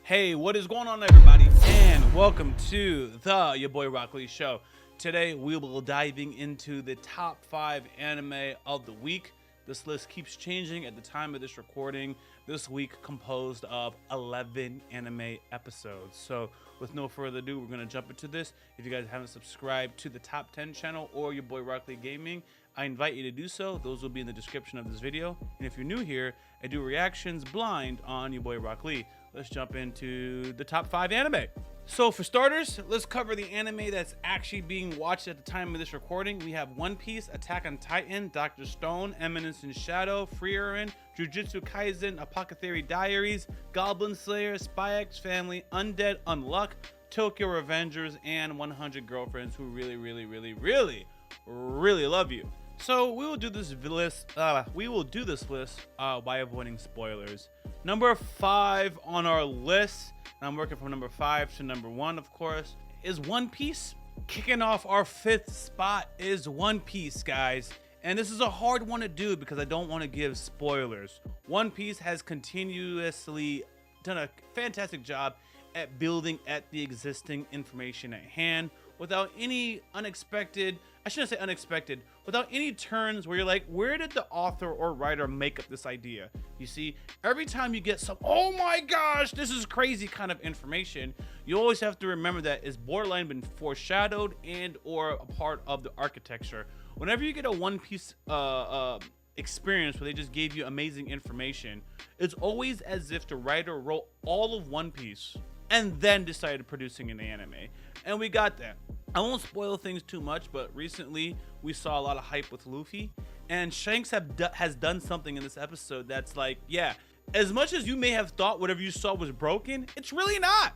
Hey, what is going on, everybody? And welcome to the YaBoyRocklee show. Today we will diving into the top 5 anime of the week. This list keeps changing at the time of this recording. This week composed of 11 anime episodes. So with no further ado, we're going to jump into this. If you guys haven't subscribed to the top 10 channel or YaBoyRocklee Gaming, I invite you to do so. Those will be in the description of this video. And if you're new here, I do reactions blind on YaBoyRocklee. Let's jump into the top 5 anime. So for starters, let's cover the anime that's actually being watched at the time of this recording. We have One Piece, Attack on Titan, Dr. Stone, Eminence In Shadow, Frieren, Jujutsu Kaisen, Apocetheary Diaries, Goblin Slayer, Spy X Family, Undead Unluck, Tokyo Revengers, and 100 Girlfriends Who Really Love You. So we will do this list. By avoiding spoilers. Number 5 on our list, and I'm working from number 5 to number 1, of course, is One Piece. Kicking off our 5th spot is One Piece, guys. And this is a hard one to do because I don't want to give spoilers. One Piece has continuously done a fantastic job at building at the existing information at hand without any without any turns where you're like, where did the author or writer make up this idea? You see, every time you get some, oh my gosh, this is crazy kind of information, you always have to remember that it's borderline been foreshadowed and or a part of the architecture. Whenever you get a One Piece experience where they just gave you amazing information, it's always as if the writer wrote all of One Piece and then decided producing an anime. And we got that. I won't spoil things too much, but recently we saw a lot of hype with Luffy, and Shanks has done something in this episode that's like, yeah, as much as you may have thought whatever you saw was broken, it's really not.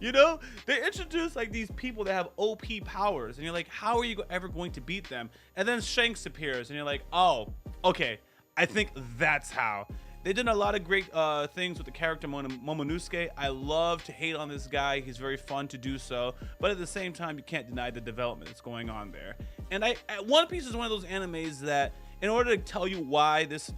You know, they introduce like these people that have OP powers, and you're like, how are you ever going to beat them? And then Shanks appears, and you're like, oh, okay, I think that's how. They did a lot of great things with the character Momonosuke. I love to hate on this guy. He's very fun to do so. But at the same time, you can't deny the development that's going on there. And One Piece is one of those animes that, in order to tell you why this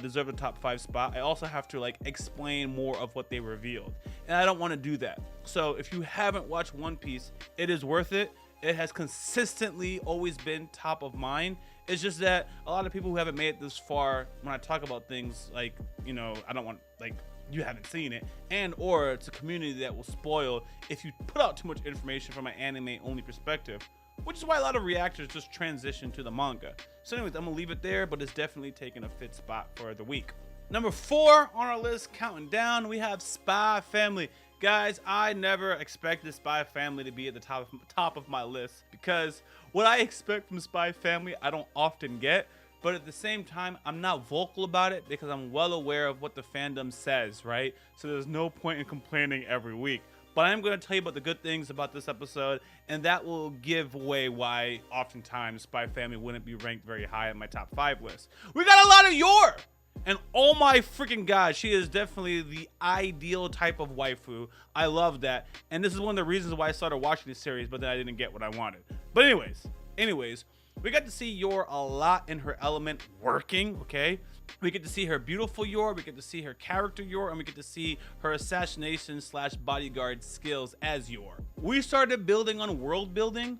deserves a top 5 spot, I also have to like explain more of what they revealed. And I don't want to do that. So if you haven't watched One Piece, it is worth it. It has consistently always been top of mind. It's just that a lot of people who haven't made it this far, when I talk about things like, you know, I don't want, like, you haven't seen it, and or it's a community that will spoil if you put out too much information from an anime only perspective, which is why a lot of reactors just transition to the manga. So anyways, I'm gonna leave it there, but it's definitely taking a 5th spot for the week. Number 4 on our list, counting down, we have Spy Family. Guys, I never expected Spy Family to be at the top of my list, because what I expect from Spy Family I don't often get, but at the same time I'm not vocal about it because I'm well aware of what the fandom says, right? So there's no point in complaining every week. But I'm going to tell you about the good things about this episode, and that will give away why oftentimes Spy Family wouldn't be ranked very high on my top 5 list. We got a lot of Yor! And oh my freaking god, she is definitely the ideal type of waifu. I love that. And this is one of the reasons why I started watching this series, but then I didn't get what I wanted. But anyways, we got to see Yor a lot in her element working, okay? We get to see her beautiful Yor, we get to see her character Yor, and we get to see her assassination / bodyguard skills as Yor. We started building on world building.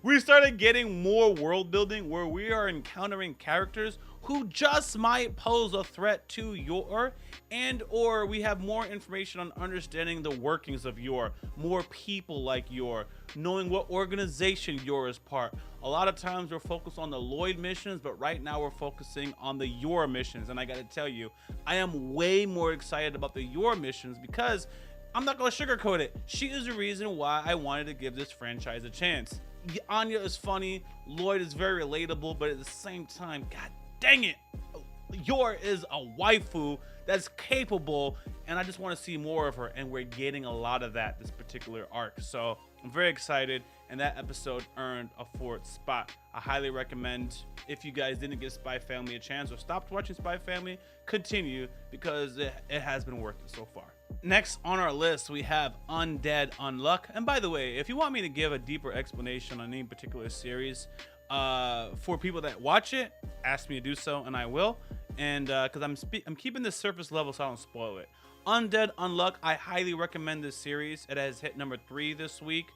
We started getting more world building where we are encountering characters who just might pose a threat to Yor, and or we have more information on understanding the workings of Yor, more people like Yor, knowing what organization Yor is part. A lot of times we're focused on the Lloyd missions, but right now we're focusing on the Yor missions, and I gotta tell you, I am way more excited about the Yor missions because I'm not gonna sugarcoat it. She is the reason why I wanted to give this franchise a chance. Anya is funny, Lloyd is very relatable, but at the same time, god dang it, Yor is a waifu that's capable, and I just want to see more of her, and we're getting a lot of that this particular arc. So I'm very excited, and that episode earned a 4th spot. I highly recommend, if you guys didn't give Spy Family a chance or stopped watching Spy Family, continue, because it has been worth it so far. Next on our list, we have Undead Unluck. And by the way, if you want me to give a deeper explanation on any particular series, for people that watch it, ask me to do so, and I will. and because I'm keeping this surface level so I don't spoil it. Undead Unluck, I highly recommend this series. It has hit number 3 this week.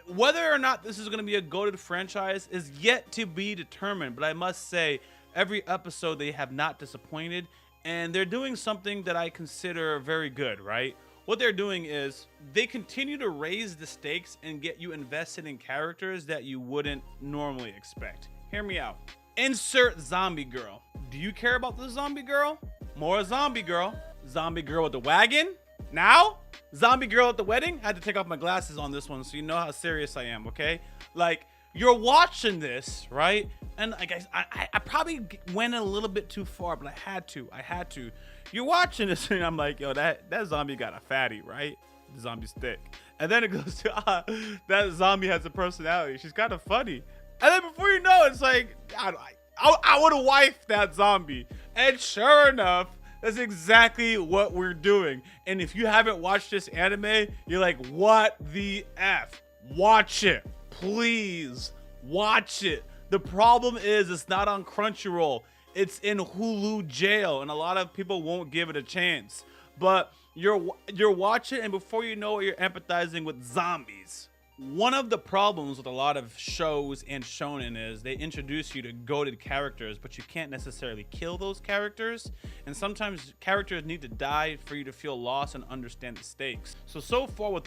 Whether or not this is going to be a goated franchise is yet to be determined, but I must say every episode they have not disappointed, and they're doing something that I consider very good, right? What they're doing is they continue to raise the stakes and get you invested in characters that you wouldn't normally expect. Hear me out. Insert zombie girl. Do you care about the zombie girl? More zombie girl. Zombie girl with the wagon? Now? Zombie girl at the wedding? I had to take off my glasses on this one so you know how serious I am, okay? Like, you're watching this, right? And like I probably went a little bit too far, but I had to. You're watching this and I'm like, yo, that zombie got a fatty, right? The zombie's thick. And then it goes to, that zombie has a personality. She's kind of funny. And then before you know, it's like, I would have wifed that zombie. And sure enough, that's exactly what we're doing. And if you haven't watched this anime, you're like, what the F? Watch it. Please watch it. The problem is it's not on Crunchyroll. It's in Hulu jail, and a lot of people won't give it a chance. But you're watching, and before you know it, you're empathizing with zombies. One of the problems with a lot of shows and shonen is they introduce you to goated characters, but you can't necessarily kill those characters. And sometimes characters need to die for you to feel lost and understand the stakes. So far with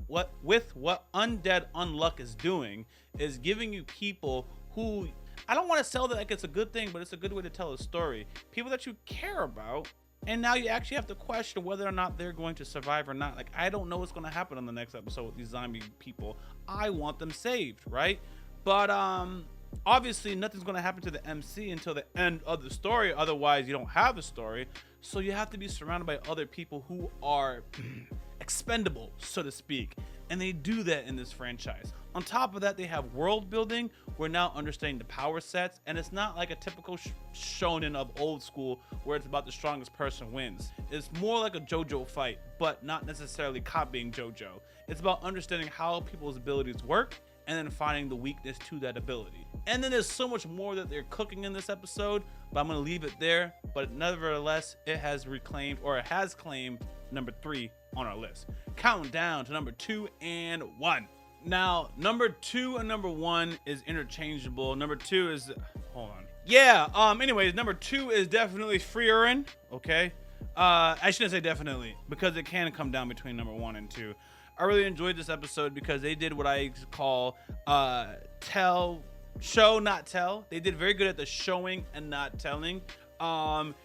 what Undead Unluck is doing is giving you people who, I don't want to sell that like it's a good thing, but it's a good way to tell a story. People that you care about. And now you actually have to question whether or not they're going to survive or not. Like, I don't know what's going to happen on the next episode with these zombie people. I want them saved, right? But obviously nothing's going to happen to the MC until the end of the story. Otherwise, you don't have a story. So you have to be surrounded by other people who are expendable, so to speak. And they do that in this franchise. On top of that, they have world building. We're now understanding the power sets, and it's not like a typical shonen of old school where it's about the strongest person wins. It's more like a JoJo fight, but not necessarily copying JoJo. It's about understanding how people's abilities work and then finding the weakness to that ability. And then there's so much more that they're cooking in this episode, but I'm gonna leave it there. But nevertheless, it has claimed number 3 on our list. Counting down to number 2 and 1. Now, number 2 and number 1 is interchangeable. Number 2 is, hold on. Yeah, anyways, number 2 is definitely Frieren, okay? I shouldn't say definitely, because it can come down between number 1 and 2. I really enjoyed this episode because they did what I call show, not tell. They did very good at the showing and not telling.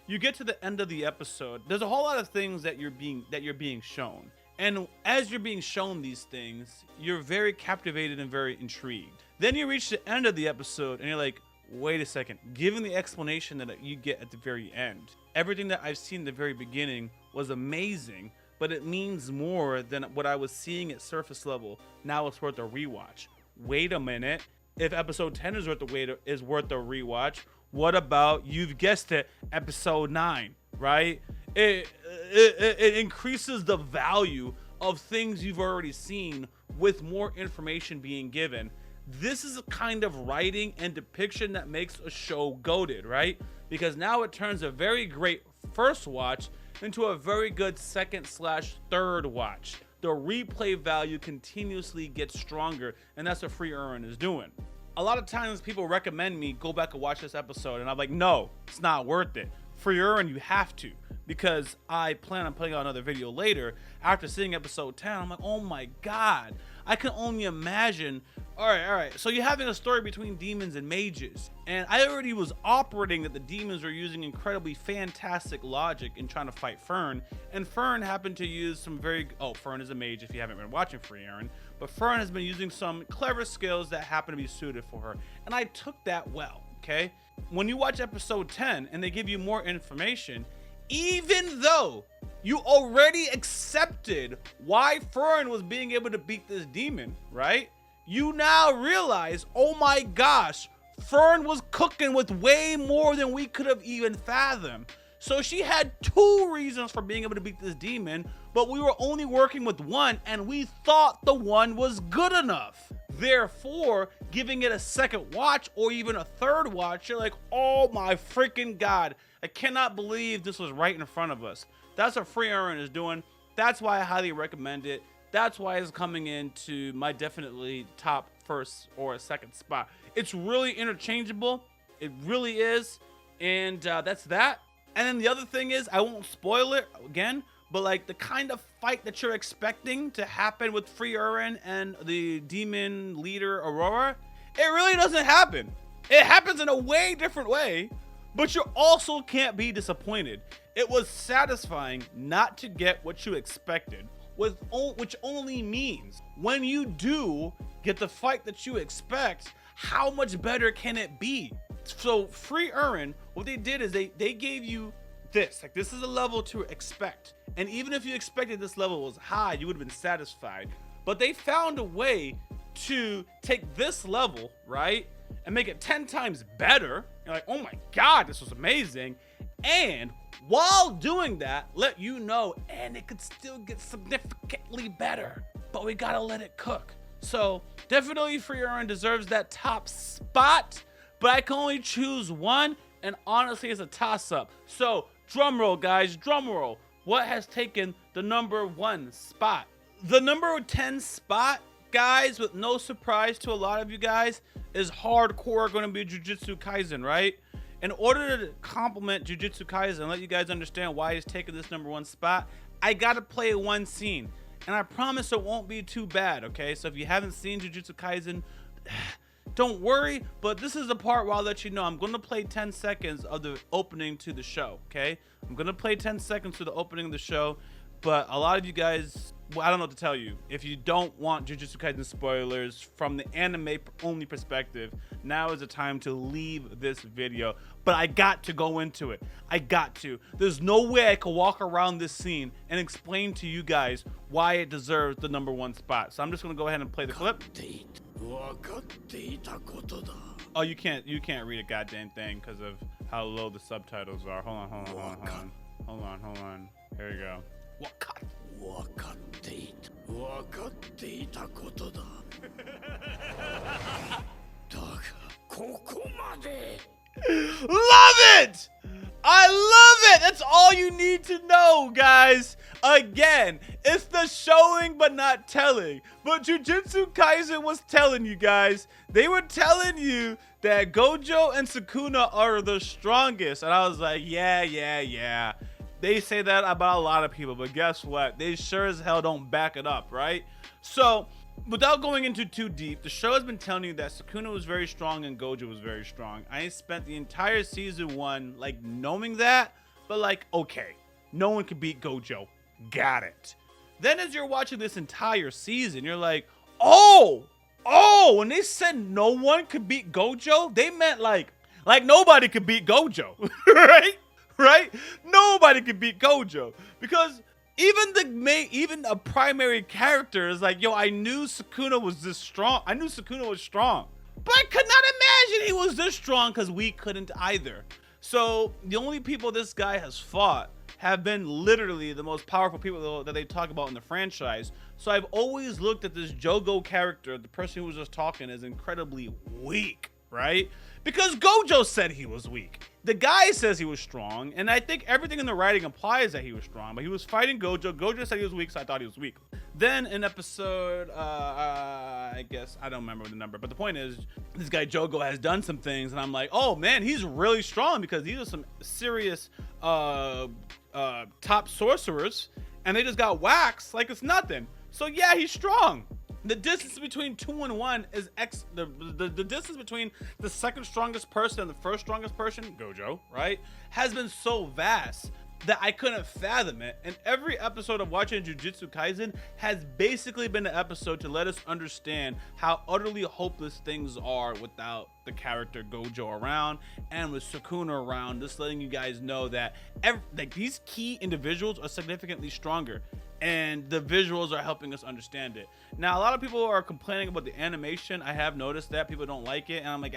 You get to the end of the episode, there's a whole lot of things that you're being shown. And as you're being shown these things, you're very captivated and very intrigued. Then you reach the end of the episode and you're like, wait a second, given the explanation that you get at the very end, everything that I've seen at the very beginning was amazing, but it means more than what I was seeing at surface level. Now it's worth a rewatch. Wait a minute, if episode 10 is worth a rewatch, what about, you've guessed it, episode 9, right? It increases the value of things you've already seen with more information being given. This is a kind of writing and depiction that makes a show goated, right? Because now it turns a very great first watch into a very good second/third watch. The replay value continuously gets stronger, and that's what Frieren is doing. A lot of times people recommend me go back and watch this episode, and I'm like, no, it's not worth it. Frieren, you have to, because I plan on putting out another video later. After seeing episode 10, I'm like, oh my god, I can only imagine. All right, so you're having a story between demons and mages, and I already was operating that the demons were using incredibly fantastic logic in trying to fight Fern, and Fern happened to use some Fern is a mage if you haven't been watching Frieren, but Fern has been using some clever skills that happen to be suited for her, and I took that well, okay? When you watch episode 10 and they give you more information, even though you already accepted why Frieren was being able to beat this demon, right? You now realize, oh my gosh, Frieren was cooking with way more than we could have even fathomed. So she had 2 reasons for being able to beat this demon, but we were only working with one, and we thought the one was good enough. Therefore, giving it a second watch or even a third watch, you're like, oh my freaking God, I cannot believe this was right in front of us. That's what Frieren is doing. That's why I highly recommend it. That's why it's coming into my definitely top first or second spot. It's really interchangeable. It really is. And that's that. And then the other thing is, I won't spoil it again, but like the kind of fight that you're expecting to happen with Frieren and the demon leader Aurora, it really doesn't happen. It happens in a way different way, but you also can't be disappointed. It was satisfying not to get what you expected, which only means when you do get the fight that you expect, how much better can it be? So Frieren, what they did is they gave you this. Like, this is a level to expect. And even if you expected this level was high, you would have been satisfied. But they found a way to take this level, right, and make it 10 times better. You're like, oh my God, this was amazing. And while doing that, let you know, and it could still get significantly better, but we gotta let it cook. So definitely Frieren deserves that top spot, but I can only choose one, and honestly, it's a toss-up. So drum roll, guys, drum roll. What has taken the number 1 spot? The number 10 spot, guys, with no surprise to a lot of you guys, is hardcore going to be Jujutsu Kaisen, right? In order to compliment Jujutsu Kaisen and let you guys understand why he's taking this number 1 spot, I gotta play one scene. And I promise it won't be too bad, okay? So if you haven't seen Jujutsu Kaisen, don't worry, but this is the part where I'll let you know. I'm going to play 10 seconds of the opening to the show, okay? I'm going to play 10 seconds to the opening of the show, but a lot of you guys, well, I don't know what to tell you. If you don't want Jujutsu Kaisen spoilers from the anime-only perspective, now is the time to leave this video. But I got to go into it. I got to. There's no way I could walk around this scene and explain to you guys why it deserves the number 1 spot. So I'm just going to go ahead and play the clip. Oh, you can't read a goddamn thing because of how low the subtitles are. Hold on. Here we go. Love it! I love it! That's all you need to know, guys. Again, it's the showing but not telling. But Jujutsu Kaisen was telling you guys. They were telling you that Gojo and Sukuna are the strongest. And I was like, yeah. They say that about a lot of people, but guess what? They sure as hell don't back it up, right? So, without going into too deep, the show has been telling you that Sukuna was very strong and Gojo was very strong. I spent the entire season 1 like knowing that, but like, okay, no one could beat Gojo. Got it. Then as you're watching this entire season, you're like, oh, when they said no one could beat Gojo, they meant like nobody could beat Gojo, right? Nobody could beat Gojo, because even a primary character is like, yo, I knew Sukuna was this strong. I knew Sukuna was strong, but I could not imagine he was this strong because we couldn't either. So the only people this guy has fought have been literally the most powerful people that they talk about in the franchise. So I've always looked at this Jogo character, the person who was just talking, as incredibly weak, right? Because Gojo said he was weak. The guy says he was strong, and I think everything in the writing implies that he was strong, but he was fighting Gojo. Gojo said he was weak, so I thought he was weak. Then in episode, I guess, I don't remember the number, but the point is, this guy Jogo has done some things, and I'm like, oh man, he's really strong, because these are some serious top sorcerers, and they just got waxed like it's nothing. So yeah, he's strong. The distance between 2 and 1 is the distance between the second strongest person and the first strongest person, Gojo, right, has been so vast that I couldn't fathom it. And every episode of watching Jujutsu Kaisen has basically been an episode to let us understand how utterly hopeless things are without the character Gojo around, and with Sukuna around, just letting you guys know that like these key individuals are significantly stronger, and the visuals are helping us understand it. Now, a lot of people are complaining about the animation. I have noticed that people don't like it, and I'm like,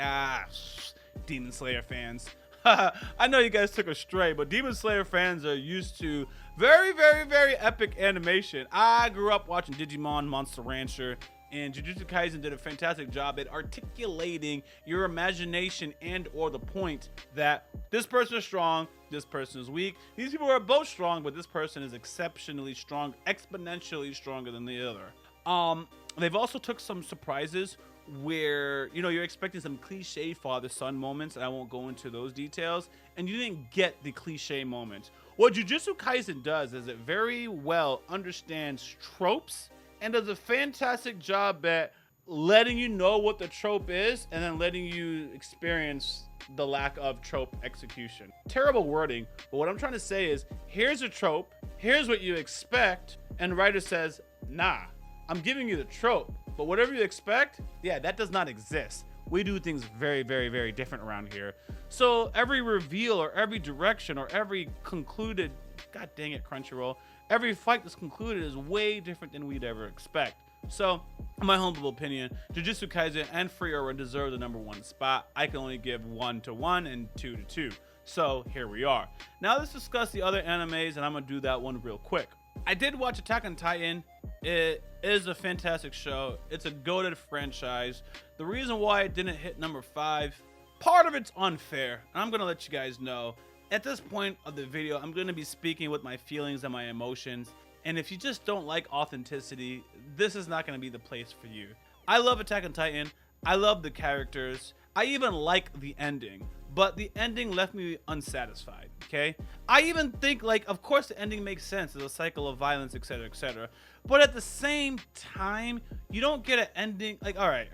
Demon Slayer fans. I know you guys took a stray, but Demon Slayer fans are used to very, very, very epic animation. I grew up watching Digimon, Monster Rancher. And Jujutsu Kaisen did a fantastic job at articulating your imagination and or the point that this person is strong, this person is weak. These people are both strong, but this person is exceptionally strong, exponentially stronger than the other. They've also took some surprises where, you know, you're expecting some cliche father-son moments, and I won't go into those details, and you didn't get the cliche moments. What Jujutsu Kaisen does is it very well understands tropes and does a fantastic job at letting you know what the trope is and then letting you experience the lack of trope execution. Terrible wording, but what I'm trying to say is, here's a trope, here's what you expect, and the writer says, nah, I'm giving you the trope, but whatever you expect, yeah, that does not exist. We do things very, very, very different around here. So every reveal or every direction or every concluded, god dang it, Crunchyroll, every fight that's concluded is way different than we'd ever expect. So, in my humble opinion, Jujutsu Kaisen and Frieren deserve the #1 spot. I can only give 1 to 1 and 2 to 2. So here we are. Now let's discuss the other animes, and I'm gonna do that one real quick. I did watch Attack on Titan. It is a fantastic show. It's a goated franchise. The reason why it didn't hit #5, part of it's unfair, and I'm gonna let you guys know. At this point of the video, I'm gonna be speaking with my feelings and my emotions. And if you just don't like authenticity, this is not gonna be the place for you. I love Attack on Titan. I love the characters. I even like the ending, but the ending left me unsatisfied, okay? I even think, like, of course the ending makes sense. It's a cycle of violence, etc., etc. But at the same time, you don't get an ending. Like, all right.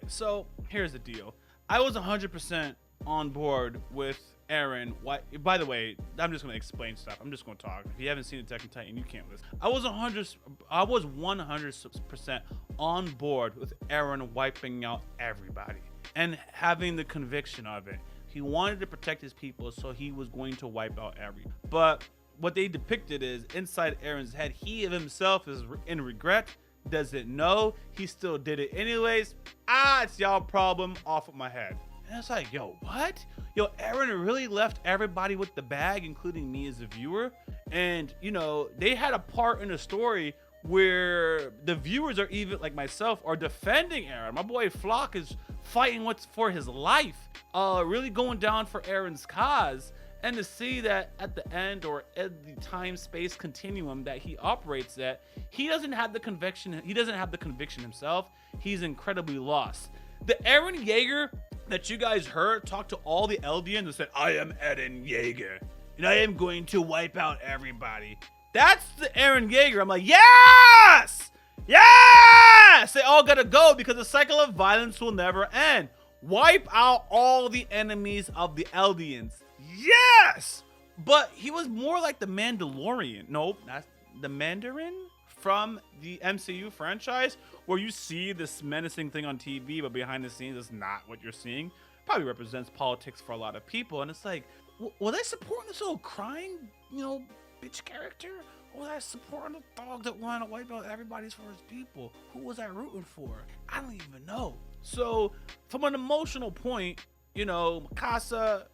So here's the deal. I was 100% on board with Eren. Why? By the way, I'm just gonna explain stuff. I'm just gonna talk. If you haven't seen Attack on Titan, you can't listen. I was 100% on board with Eren wiping out everybody and having the conviction of it. He wanted to protect his people, so he was going to wipe out everyone. But what they depicted is inside Eren's head, he himself is in regret, doesn't know, he still did it anyways. It's y'all problem, off of my head. And it's like, yo, what? Yo, Eren really left everybody with the bag, including me as a viewer. And, you know, they had a part in the story where the viewers are even, like myself, are defending Eren. My boy Flock is fighting what's for his life, really going down for Eren's cause. And to see that at the end, or at the time-space continuum that he operates at, he doesn't have the conviction. He doesn't have the conviction himself. He's incredibly lost. The Eren Yeager that you guys heard talk to all the Eldians and said, I am Eren Yeager, and I am going to wipe out everybody. That's the Eren Yeager. I'm like, yes! Yes! They all gotta go because the cycle of violence will never end. Wipe out all the enemies of the Eldians. Yes! But he was more like the Mandalorian. Nope, not the Mandarin from the MCU franchise, where you see this menacing thing on TV, but behind the scenes is not what you're seeing. Probably represents politics for a lot of people. And it's like, was I supporting this little crying, you know, bitch character? Or was I supporting the dog that wanted to wipe out everybody's for his people? Who was I rooting for? I don't even know. So from an emotional point, you know, Mikasa,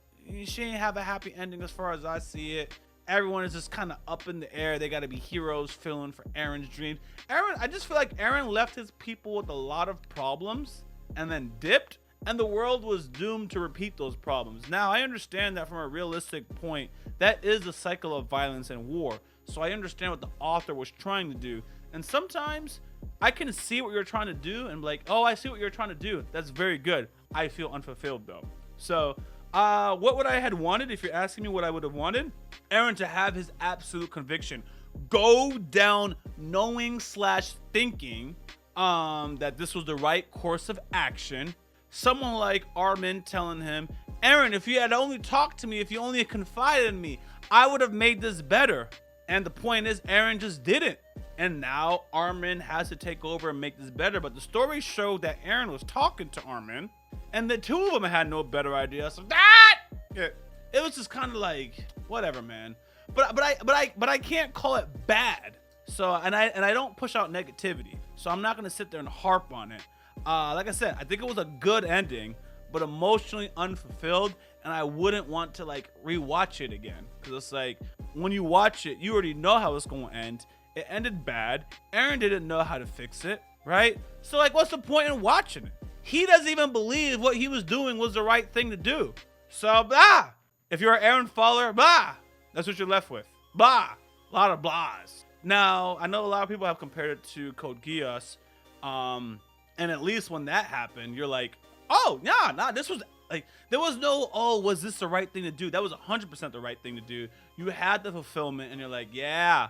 she ain't have a happy ending as far as I see it. Everyone is just kind of up in the air. They got to be heroes filling for Eren's dreams. Eren, I just feel like Eren left his people with a lot of problems and then dipped, and the world was doomed to repeat those problems. Now, I understand that from a realistic point, that is the cycle of violence and war. So I understand what the author was trying to do. And sometimes I can see what you're trying to do and be like, oh, I see what you're trying to do. That's very good. I feel unfulfilled though. So what would I had wanted, if you're asking me what I would have wanted? Eren to have his absolute conviction. Go down knowing / thinking that this was the right course of action. Someone like Armin telling him, Eren, if you had only talked to me, if you only had confided in me, I would have made this better. And the point is, Eren just didn't. And now Armin has to take over and make this better. But the story showed that Eren was talking to Armin, and the two of them had no better idea. So that it was just kind of like, whatever, man. But I can't call it bad. So and I don't push out negativity. So I'm not gonna sit there and harp on it. Like I said, I think it was a good ending, but emotionally unfulfilled, and I wouldn't want to like rewatch it again, because it's like when you watch it, you already know how it's gonna end. It ended bad. Eren didn't know how to fix it. right? So like, what's the point in watching it? He doesn't even believe what he was doing was the right thing to do. So blah. If you're an Aaron Faller, blah. That's what you're left with. Blah. A lot of blahs. Now, I know a lot of people have compared it to Code Geass. And at least when that happened, you're like, oh, nah, this was like, there was no, oh, was this the right thing to do? That was 100% the right thing to do. You had the fulfillment and you're like, yeah.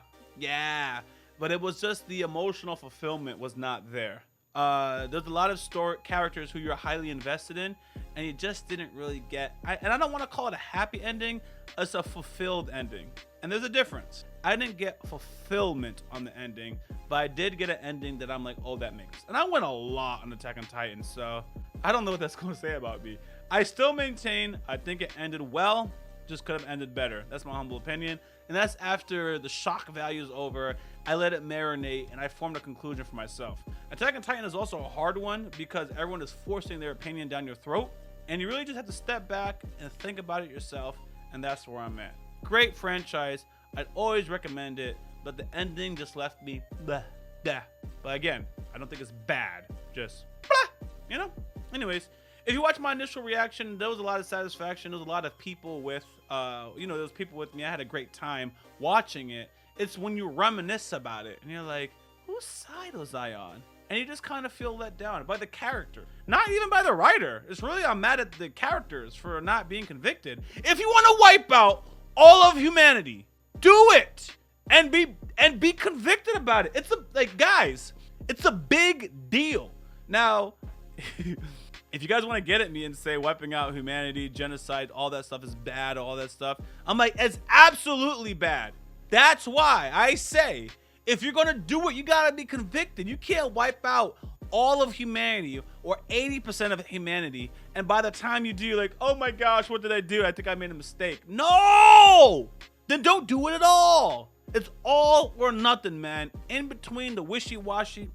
But it was just the emotional fulfillment was not there. There's a lot of characters who you're highly invested in and you just didn't really get, and I don't want to call it a happy ending, it's a fulfilled ending. And there's a difference. I didn't get fulfillment on the ending, but I did get an ending that I'm like, oh, that makes. And I went a lot on Attack on Titan, so I don't know what that's going to say about me. I still maintain, I think it ended well, just could have ended better. That's my humble opinion. And that's after the shock value is over, I let it marinate, and I formed a conclusion for myself. Attack on Titan is also a hard one because everyone is forcing their opinion down your throat, and you really just have to step back and think about it yourself, and that's where I'm at. Great franchise. I'd always recommend it, but the ending just left me blah. But again, I don't think it's bad. Just blah, you know? Anyways, if you watch my initial reaction, there was a lot of satisfaction. There was a lot of people with, there was people with me. I had a great time watching it. It's when you reminisce about it and you're like, whose side was I on? And you just kind of feel let down by the character, not even by the writer. It's really, I'm mad at the characters for not being convicted. If you want to wipe out all of humanity, do it and be convicted about it. It's guys, it's a big deal. Now, if you guys want to get at me and say wiping out humanity, genocide, all that stuff is bad, all that stuff, I'm like, it's absolutely bad. That's why I say, if you're going to do it, you got to be convicted. You can't wipe out all of humanity or 80% of humanity. And by the time you do, you're like, oh my gosh, what did I do? I think I made a mistake. No! Then don't do it at all. It's all or nothing, man. In between the wishy-washy.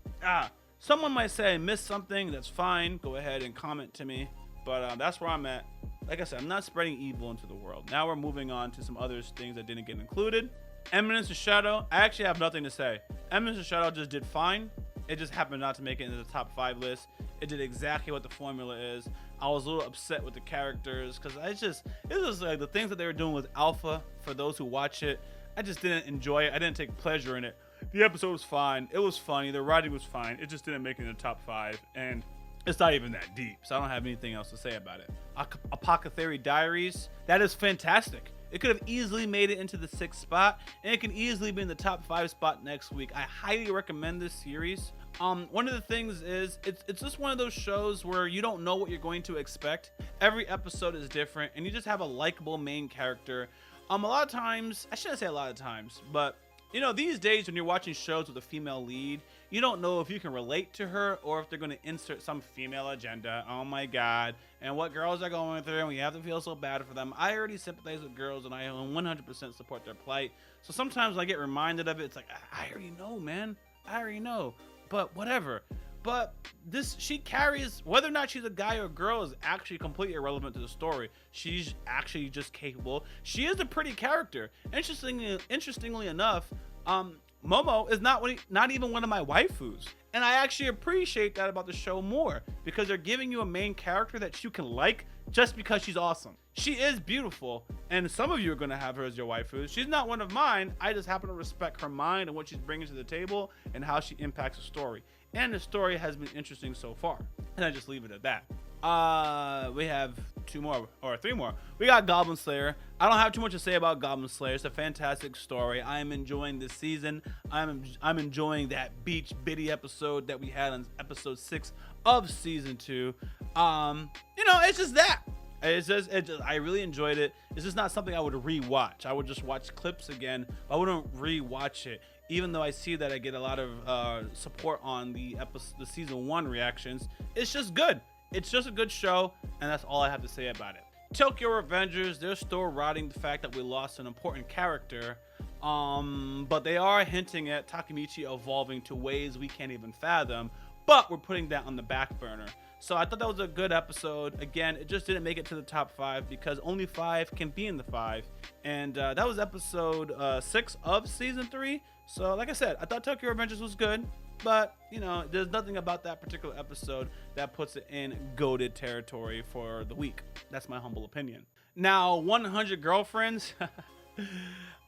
Someone might say I missed something. That's fine. Go ahead and comment to me. But that's where I'm at. Like I said, I'm not spreading evil into the world. Now we're moving on to some other things that didn't get included. Eminence In Shadow, I actually have nothing to say. Eminence In Shadow just did fine. It just happened not to make it into the top 5 list. It did exactly what the formula is. I was a little upset with the characters because it was like the things that they were doing with Alpha. For those who watch it, I just didn't enjoy it. I didn't take pleasure in it. The episode was fine. It was funny. The writing was fine. It just didn't make it in the top 5. And it's not even that deep, so I don't have anything else to say about it. Apocetheary Diaries, that is fantastic. It could have easily made it into the 6th spot, and it can easily be in the top 5 spot next week. I highly recommend this series. One of the things is, it's just one of those shows where you don't know what you're going to expect. Every episode is different, and you just have a likable main character. A lot of times, I shouldn't say a lot of times, but you know, these days when you're watching shows with a female lead, you don't know if you can relate to her or if they're going to insert some female agenda. Oh my God. And what girls are going through, and we have to feel so bad for them. I already sympathize with girls and I 100% support their plight. So sometimes when I get reminded of it, it's like, I already know, man. I already know. But whatever. But she carries, whether or not she's a guy or a girl is actually completely irrelevant to the story. She's actually just capable. She is a pretty character. Interestingly enough, Momo is not even one of my waifus. And I actually appreciate that about the show more because they're giving you a main character that you can like just because she's awesome. She is beautiful, and some of you are going to have her as your waifu. She's not one of mine. I just happen to respect her mind and what she's bringing to the table and how she impacts the story. And the story has been interesting so far. And I just leave it at that. We have 2 more or 3 more. We got Goblin Slayer. I don't have too much to say about Goblin Slayer. It's a fantastic story. I am enjoying this season. I'm enjoying that beach biddy episode that we had on episode 6 of season 2. It's just that. I really enjoyed it. It's just not something I would rewatch. I would just watch clips again. I wouldn't rewatch it. Even though I see that I get a lot of support on the season 1 reactions, it's just good. It's just a good show, and that's all I have to say about it. Tokyo Revengers, they're still riding the fact that we lost an important character, but they are hinting at Takemichi evolving to ways we can't even fathom, but we're putting that on the back burner. So I thought that was a good episode. Again, it just didn't make it to the top 5 because only 5 can be in the 5, and that was episode 6 of season 3. So like I said, I thought Tokyo Revengers was good. but you know, there's nothing about that particular episode that puts it in goated territory for the week. That's my humble opinion. Now, 100 Girlfriends.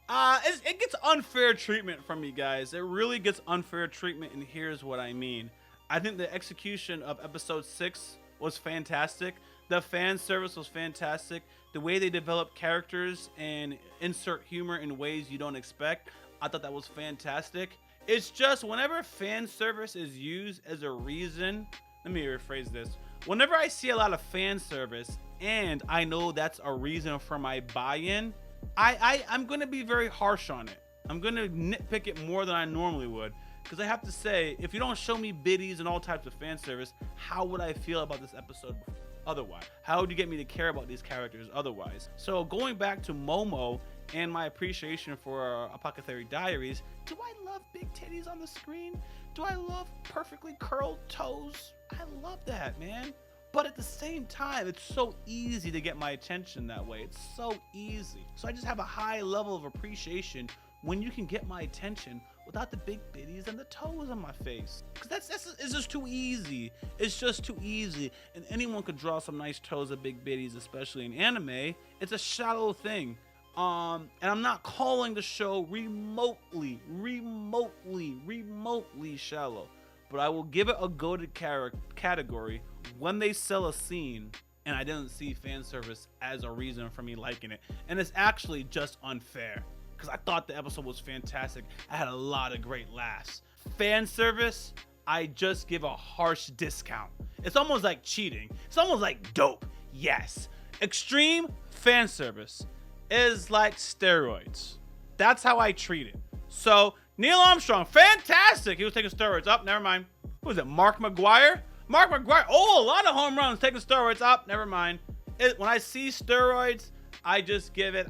It gets unfair treatment from you guys. It really gets unfair treatment, and here's what I mean. I think the execution of episode 6 was fantastic. The fan service was fantastic. The way they develop characters and insert humor in ways you don't expect, I thought that was fantastic. It's just whenever fan service is used as a reason, let me rephrase this. Whenever I see a lot of fan service and I know that's a reason for my buy-in, I'm going to be very harsh on it. I'm going to nitpick it more than I normally would. Because I have to say, if you don't show me biddies and all types of fan service, how would I feel about this episode otherwise? How would you get me to care about these characters otherwise? So going back to Momo and my appreciation for Apocetheary Diaries, do I love big titties on the screen? Do I love perfectly curled toes? I love that, man. But at the same time, it's so easy to get my attention that way. It's so easy. So I just have a high level of appreciation when you can get my attention without the big bitties and the toes on my face. Because it's just too easy. It's just too easy. And anyone could draw some nice toes of big bitties, especially in anime. It's a shallow thing. And I'm not calling the show remotely shallow. But I will give it a goated category when they sell a scene and I didn't see fan service as a reason for me liking it. And it's actually just unfair because I thought the episode was fantastic. I had a lot of great laughs. Fan service, I just give a harsh discount. It's almost like cheating. It's almost like dope. Yes. Extreme fan service is like steroids. That's how I treat it. So Neil Armstrong, fantastic. He was taking steroids. Up, never mind. Who was it? Mark McGuire? Mark McGuire. Oh, a lot of home runs taking steroids. Up, never mind. When I see steroids, I just give it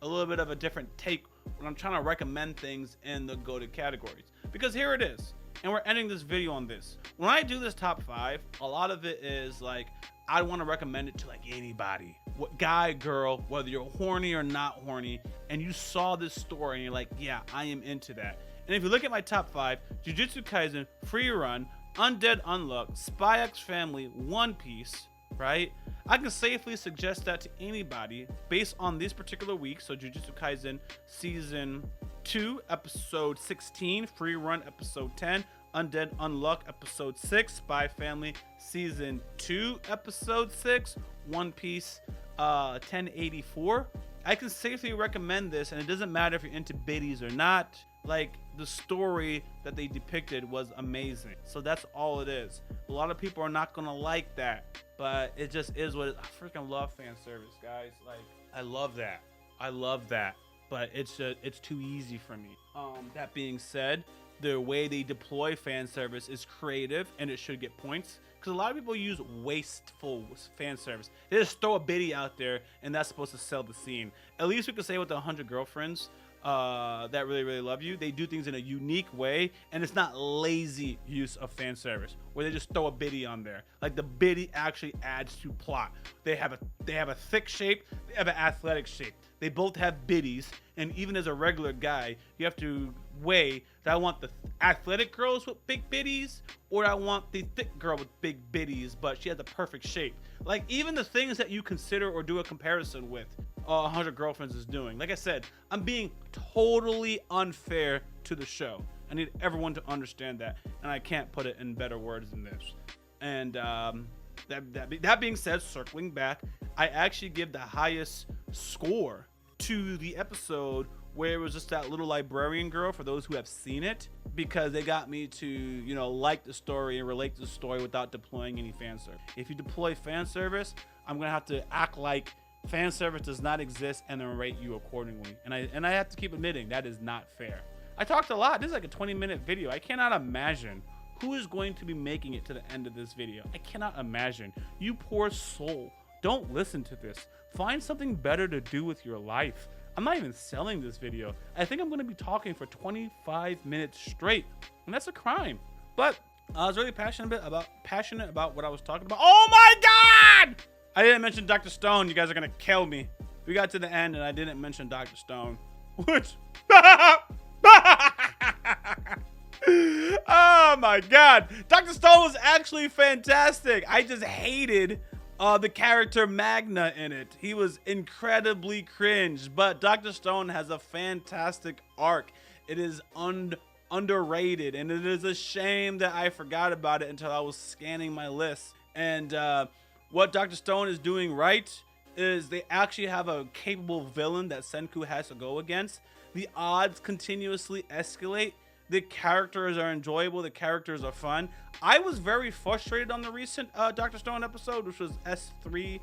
a little bit of a different take when I'm trying to recommend things in the go-to categories. Because here it is. And we're ending this video on this. When I do this top 5, a lot of it is like, I want to recommend it to like anybody. What guy, girl, whether you're horny or not horny, and you saw this story and you're like, yeah, I am into that. And if you look at my top 5, Jujutsu Kaisen, Frieren, Undead Unluck, Spy X Family, One Piece, right? I can safely suggest that to anybody based on this particular week. So Jujutsu Kaisen Season 2, Episode 16, Frieren, Episode 10, Undead Unluck, Episode 6, Spy Family, Season 2, Episode 6, One Piece, 1084. I can safely recommend this, and it doesn't matter if you're into biddies or not. Like, the story that they depicted was amazing. So that's all it is. A lot of people are not gonna like that, but it just is what it is. I freaking love fan service, guys. Like, I love that. I love that. But it's too easy for me. That being said, the way they deploy fan service is creative and it should get points. Because a lot of people use wasteful fan service. They just throw a biddy out there and that's supposed to sell the scene. At least we could say with the 100 Girlfriends that really love you, they do things in a unique way and it's not lazy use of fan service where they just throw a biddy on there. Like the biddy actually adds to plot. They have a thick shape, they have an athletic shape. They both have biddies, and even as a regular guy, you have to weigh that I want the athletic girls with big biddies or I want the thick girl with big biddies, but she has the perfect shape. Like even the things that you consider or do a comparison with 100 Girlfriends is doing. Like I said, I'm being totally unfair to the show. I need everyone to understand that, and I can't put it in better words than this. And that being said, circling back, I actually give the highest score to the episode where it was just that little librarian girl, for those who have seen it, because they got me to, you know, like the story and relate to the story without deploying any fan service. If you deploy fan service, I'm gonna have to act like fan service does not exist and then rate you accordingly. And I have to keep admitting that is not fair. I talked a lot. This is like a 20-minute video. I cannot imagine who is going to be making it to the end of this video. I cannot imagine. You poor soul. Don't listen to this. Find something better to do with your life. I'm not even selling this video. I think I'm going to be talking for 25 minutes straight, and that's a crime. But I was really passionate about what I was talking about. Oh my God! I didn't mention Dr. Stone. You guys are going to kill me. We got to the end, and I didn't mention Dr. Stone. Which... my god, Dr. Stone was actually fantastic. I just hated the character Magna in it. He was incredibly cringe, but Dr. Stone has a fantastic arc. It is underrated, and it is a shame that I forgot about it until I was scanning my list. And what Dr. Stone is doing right is they actually have a capable villain that Senku has to go against. The odds continuously escalate. The characters are enjoyable. The characters are fun. I was very frustrated on the recent Dr. Stone episode, which was S3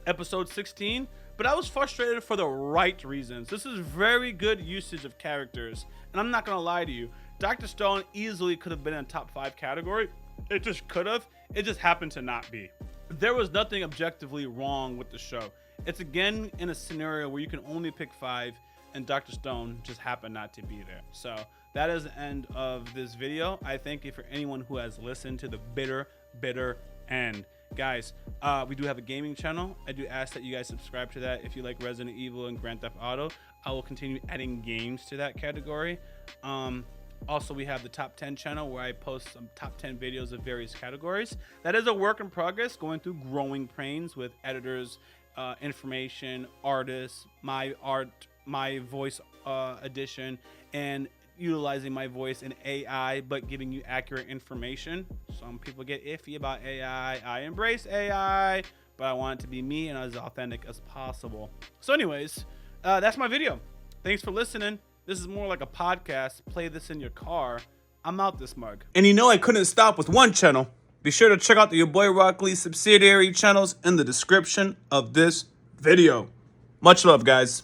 episode 16, but I was frustrated for the right reasons. This is very good usage of characters, and I'm not gonna lie to you, Dr. Stone easily could have been in top 5 category. It just could have. It just happened to not be. There was nothing objectively wrong with the show. It's again in a scenario where you can only pick 5, and Dr. Stone just happened not to be there. So that is the end of this video. I thank you for anyone who has listened to the bitter end. Guys, we do have a gaming channel. I do ask that you guys subscribe to that. If you like Resident Evil and Grand Theft Auto, I will continue adding games to that category. Also, we have the top 10 channel where I post some top 10 videos of various categories. That is a work in progress, going through growing pains with editors, information, artists, my art, my voice addition, and utilizing my voice in AI, but giving you accurate information. Some people get iffy about AI. I embrace AI, but I want it to be me and as authentic as possible. So anyways, that's my video. Thanks for listening. This is more like a podcast. Play this in your car. I'm out this mug. And you know I couldn't stop with one channel. Be sure to check out the YaBoyRocklee subsidiary channels in the description of this video. Much love, guys.